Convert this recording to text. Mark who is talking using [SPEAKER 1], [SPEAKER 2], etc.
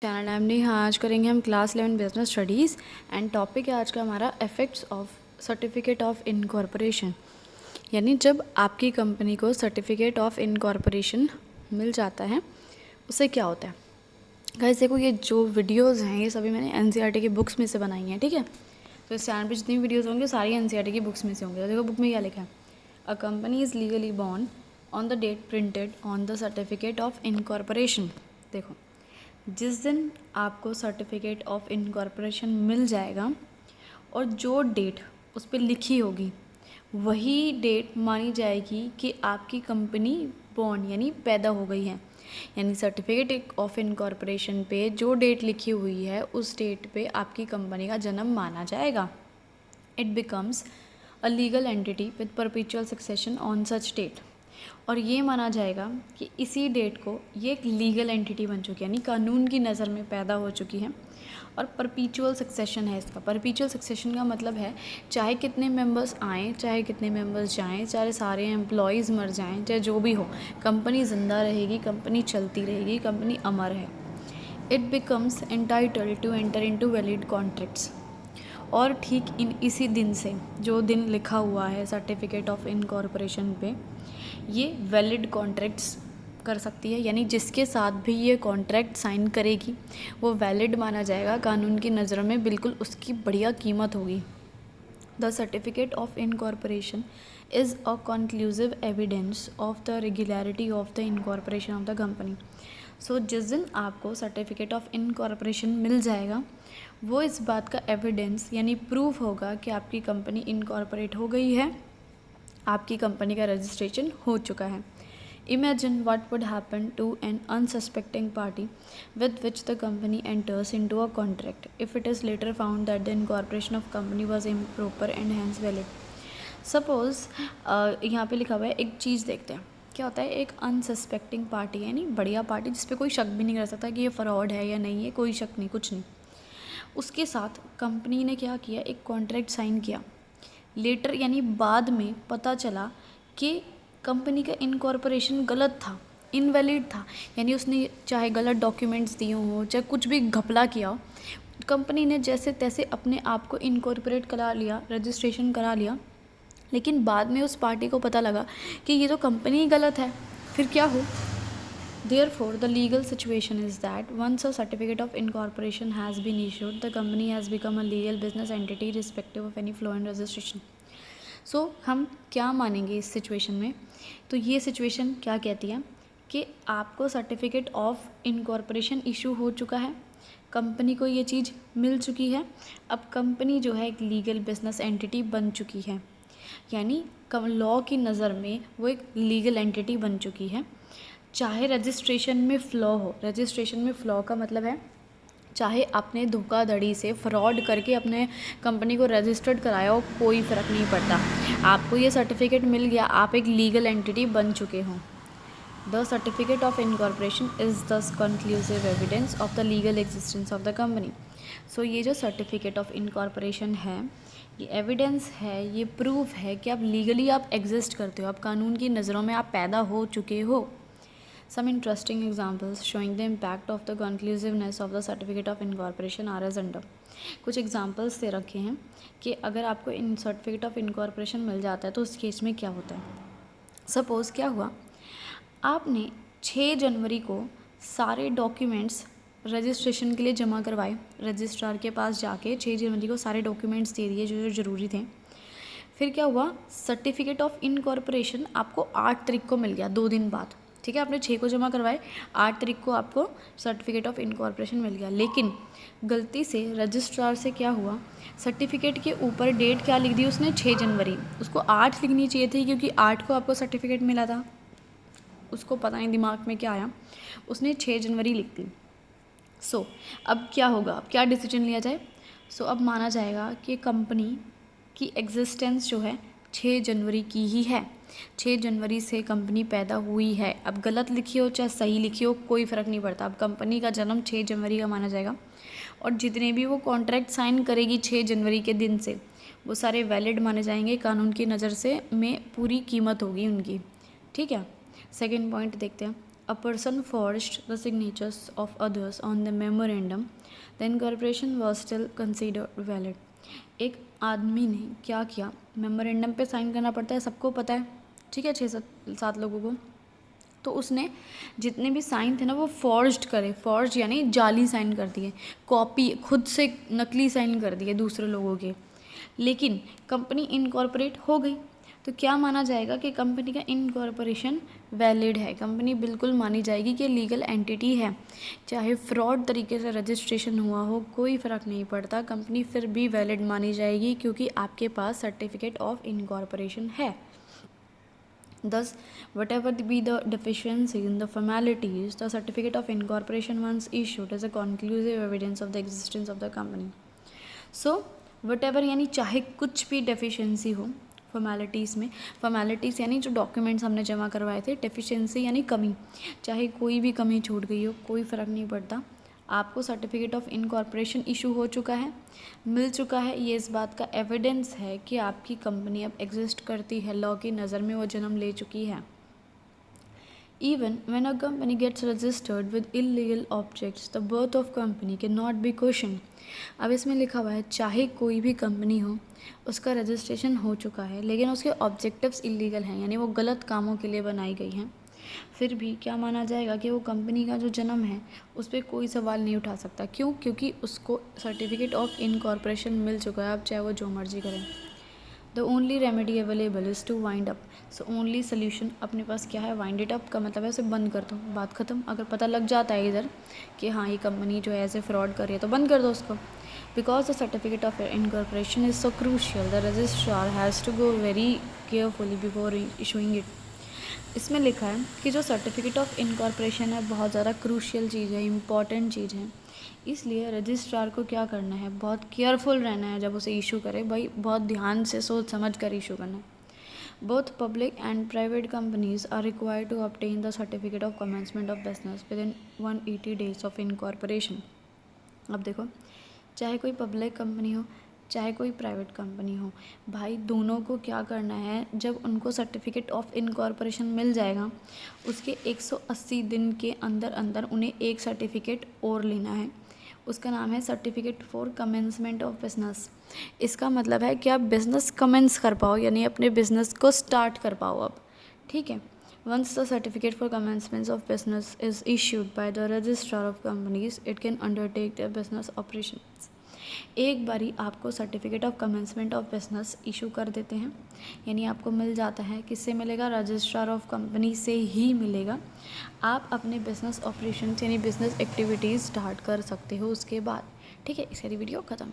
[SPEAKER 1] Channel नाम नहीं। हाँ, आज करेंगे हम class 11 business studies and topic है आज का हमारा effects of certificate of incorporation. यानी जब आपकी कंपनी को सर्टिफिकेट ऑफ इनकॉर्पोरेशन मिल जाता है उससे क्या होता है। गाइस देखो, ये जो वीडियोस हैं ये सभी मैंने एनसीईआरटी की बुक्स में से बनाई हैं, ठीक है। तो इस चैनल पर जितनी वीडियोज़ होंगे सारी एनसीईआरटी की बुक्स में से होंगे। तो देखो बुक में क्या लिखा है, a company is legally born on the date printed on the certificate of incorporation. देखो, जिस दिन आपको सर्टिफिकेट ऑफ इनकॉर्पोरेशन मिल जाएगा और जो डेट उस पर लिखी होगी वही डेट मानी जाएगी कि आपकी कंपनी बॉर्न यानी पैदा हो गई है। यानी सर्टिफिकेट ऑफ इनकॉर्पोरेशन पे जो डेट लिखी हुई है उस डेट पे आपकी कंपनी का जन्म माना जाएगा। It becomes a legal entity with perpetual succession on such date. और ये माना जाएगा कि इसी डेट को ये एक लीगल एंटिटी बन चुकी है, यानी कानून की नज़र में पैदा हो चुकी है। और परपीचुअल सक्सेशन है इसका। परपीचुअल सक्सेशन का मतलब है चाहे कितने मेंबर्स आएँ, चाहे कितने मेंबर्स जाएँ, चाहे सारे एम्प्लॉयज़ मर जाएँ, चाहे जो भी हो, कंपनी ज़िंदा रहेगी, कंपनी चलती रहेगी, कंपनी अमर है। It becomes entitled to enter into valid contracts. और ठीक इसी दिन से, जो दिन लिखा हुआ है सर्टिफिकेट ऑफ इनकॉर्पोरेशन पे, ये वैलिड कॉन्ट्रैक्ट्स कर सकती है। यानी जिसके साथ भी ये कॉन्ट्रैक्ट साइन करेगी वो वैलिड माना जाएगा, कानून की नज़रों में बिल्कुल उसकी बढ़िया कीमत होगी। The certificate of incorporation is a conclusive evidence of the regularity of the incorporation of the company. So जिस दिन आपको सर्टिफिकेट ऑफ इनकॉर्पोरेशन मिल जाएगा वो इस बात का एविडेंस यानी प्रूफ होगा कि आपकी कंपनी इनकॉर्पोरेट हो गई है, आपकी कंपनी का रजिस्ट्रेशन हो चुका है। Imagine what would happen to an unsuspecting party with which the company enters into a contract if it is later found that the incorporation of company was improper and hence valid. Suppose यहाँ पे लिखा हुआ है, एक चीज़ देखते हैं क्या होता है। एक अनसस्पेक्टिंग पार्टी है, यानी बढ़िया पार्टी जिस पे कोई शक भी नहीं कर सकता कि ये फ्रॉड है या नहीं है, कोई शक नहीं, कुछ नहीं। उसके साथ कंपनी ने क्या किया, एक कॉन्ट्रैक्ट साइन किया। लेटर यानी बाद में पता चला कि कंपनी का इनकॉर्पोरेशन गलत था, इनवैलिड था। यानी उसने चाहे गलत डॉक्यूमेंट्स दिए हों, चाहे कुछ भी घपला किया हो, कंपनी ने जैसे तैसे अपने आप को इनकॉर्पोरेट करा लिया, रजिस्ट्रेशन करा लिया। लेकिन बाद में उस पार्टी को पता लगा कि ये तो कंपनी ही गलत है, फिर क्या हो। Therefore, the legal situation is that once a certificate of incorporation has been issued, the company has become a legal business entity irrespective of any flaw in registration. So, हम क्या मानेंगे इस सिचुएशन में। तो ये सिचुएशन क्या कहती है कि आपको सर्टिफिकेट ऑफ इनकॉर्पोरेशन इशू हो चुका है, कंपनी को ये चीज़ मिल चुकी है। अब कंपनी जो है एक लीगल बिजनेस एंटिटी बन चुकी है, यानी लॉ की नज़र में वो एक लीगल एंटिटी बन चुकी है। चाहे रजिस्ट्रेशन में फ़्लॉ हो, रजिस्ट्रेशन में फ़्लॉ का मतलब है चाहे आपने धोखाधड़ी से फ्रॉड करके अपने कंपनी को रजिस्टर्ड कराया हो, कोई फ़र्क नहीं पड़ता, आपको ये सर्टिफिकेट मिल गया, आप एक लीगल एंटिटी बन चुके हों। The certificate of incorporation is the conclusive evidence of the legal existence of the company. So ये जो सर्टिफिकेट ऑफ इनकॉर्पोरेशन है, ये एविडेंस है, ये प्रूफ है कि आप लीगली आप एग्जिस्ट करते हो, आप कानून की नज़रों में आप पैदा हो चुके हो। Some interesting examples showing the impact of the conclusiveness of the certificate of incorporation are as under। कुछ एग्जाम्पल्स दे रखे हैं कि अगर आपको इन सर्टिफिकेट ऑफ इनकॉर्पोरेशन मिल जाता है तो उस केस में क्या होता है। सपोज़ क्या हुआ, आपने 6 जनवरी को सारे डॉक्यूमेंट्स रजिस्ट्रेशन के लिए जमा करवाए, रजिस्ट्रार के पास जाके 6 जनवरी को सारे डॉक्यूमेंट्स दे दिए जो ज़रूरी थे। फिर क्या हुआ, सर्टिफिकेट ऑफ इनकॉर्पोरेशन आपको 8 तारीख को मिल गया, 2 दिन बाद। ठीक है, आपने 6 को जमा करवाए, 8 तारीख को आपको सर्टिफिकेट ऑफ इनकॉर्पोरेशन मिल गया। लेकिन गलती से रजिस्ट्रार से क्या हुआ, सर्टिफिकेट के ऊपर डेट क्या लिख दी उसने, 6 जनवरी। उसको 8 लिखनी चाहिए थी क्योंकि 8 को आपको सर्टिफिकेट मिला था। उसको पता नहीं दिमाग में क्या आया, उसने 6 जनवरी लिख दी। सो अब क्या होगा, अब क्या डिसीजन लिया जाए। सो अब माना जाएगा कि कंपनी की एग्जिस्टेंस जो है 6 जनवरी की ही है, 6 जनवरी से कंपनी पैदा हुई है। अब गलत लिखी हो चाहे सही लिखी हो कोई फ़र्क नहीं पड़ता, अब कंपनी का जन्म 6 जनवरी का माना जाएगा। और जितने भी वो कॉन्ट्रैक्ट साइन करेगी 6 जनवरी के दिन से, वो सारे वैलिड माने जाएंगे, कानून की नज़र से में पूरी कीमत होगी उनकी। ठीक है, सेकेंड पॉइंट देखते हैं। a person forged the signatures of others on the memorandum, the incorporation was still considered valid. एक आदमी ने क्या किया, मेमोरेंडम पे साइन करना पड़ता है, सबको पता है, ठीक है, 6-7 लोगों को। तो उसने जितने भी साइन थे ना वो फॉर्ज्ड करे, फॉर्ज यानी जाली साइन कर दिए, कॉपी खुद से नकली साइन कर दिए दूसरे लोगों के। लेकिन कंपनी इनकॉर्पोरेट हो गई, तो क्या माना जाएगा कि कंपनी का इनकॉर्पोरेशन वैलिड है, कंपनी बिल्कुल मानी जाएगी कि लीगल एंटिटी है। चाहे फ्रॉड तरीके से रजिस्ट्रेशन हुआ हो, कोई फ़र्क नहीं पड़ता, कंपनी फिर भी वैलिड मानी जाएगी क्योंकि आपके पास सर्टिफिकेट ऑफ इनकॉर्पोरेशन है। Thus, whatever be the deficiency in the formalities, the certificate of incorporation once issued is a conclusive evidence of the existence of the company. So, whatever यानी चाहे कुछ भी डेफिशिएंसी हो फॉर्मेलिटीज़ में, formalities यानी जो documents हमने जमा करवाए थे, डेफिशिएंसी यानी कमी, चाहे कोई भी कमी छूट गई हो, कोई फ़र्क नहीं पड़ता, आपको सर्टिफिकेट ऑफ इनकॉर्पोरेशन इशू हो चुका है, मिल चुका है, ये इस बात का एविडेंस है कि आपकी कंपनी अब एग्जिस्ट करती है, लॉ की नज़र में वो जन्म ले चुकी है। Even when a company gets registered with illegal objects, the birth of company cannot be questioned. अब इसमें लिखा हुआ है चाहे कोई भी कंपनी हो, उसका रजिस्ट्रेशन हो चुका है लेकिन उसके ऑब्जेक्टिव्स इलीगल हैं, यानी वो गलत कामों के लिए बनाई गई हैं, फिर भी क्या माना जाएगा कि वो कंपनी का जो जन्म है उस पर कोई सवाल नहीं उठा सकता। क्यों? क्योंकि उसको सर्टिफिकेट ऑफ इनकॉर्पोरेशन मिल चुका है, अब चाहे वो जो मर्जी करें। The only remedy available is to wind up. So only solution अपने पास क्या है, वाइंड इट अप का मतलब है उसे बंद कर दो, बात ख़त्म। अगर पता लग जाता है इधर कि हाँ ये कंपनी जो है ऐसे फ्रॉड कर रही है तो बंद कर दो उसको। Because the certificate of incorporation is so crucial, the registrar has to go very carefully before issuing it. इसमें लिखा है कि जो सर्टिफिकेट ऑफ इनकॉर्पोरेशन है बहुत ज़्यादा क्रूशियल चीज़ है, इम्पॉर्टेंट चीज़ है, इसलिए रजिस्ट्रार को क्या करना है, बहुत केयरफुल रहना है जब उसे इशू करे, भाई बहुत ध्यान से सोच समझ कर इशू करना है। Both public and private companies are required to obtain the certificate of commencement of business within 180 days of incorporation. अब देखो, चाहे कोई पब्लिक कंपनी हो चाहे कोई प्राइवेट कंपनी हो, भाई दोनों को क्या करना है, जब उनको सर्टिफिकेट ऑफ इनकॉर्पोरेशन मिल जाएगा उसके 180 दिन के अंदर अंदर उन्हें एक सर्टिफिकेट और लेना है, उसका नाम है certificate for commencement of business. इसका मतलब है कि आप बिज़नेस कमेंस कर पाओ, यानी अपने बिज़नेस को स्टार्ट कर पाओ अब, ठीक है। Once the certificate for commencement of business is issued by the registrar of companies, it can undertake the business operation. एक बारी आपको certificate of commencement of business issue कर देते हैं, यानी आपको मिल जाता है, किससे मिलेगा, रजिस्ट्रार ऑफ कंपनी से ही मिलेगा। आप अपने बिजनेस ऑपरेशन यानी बिजनेस एक्टिविटीज़ स्टार्ट कर सकते हो उसके बाद, ठीक है। इसकी वीडियो ख़त्म।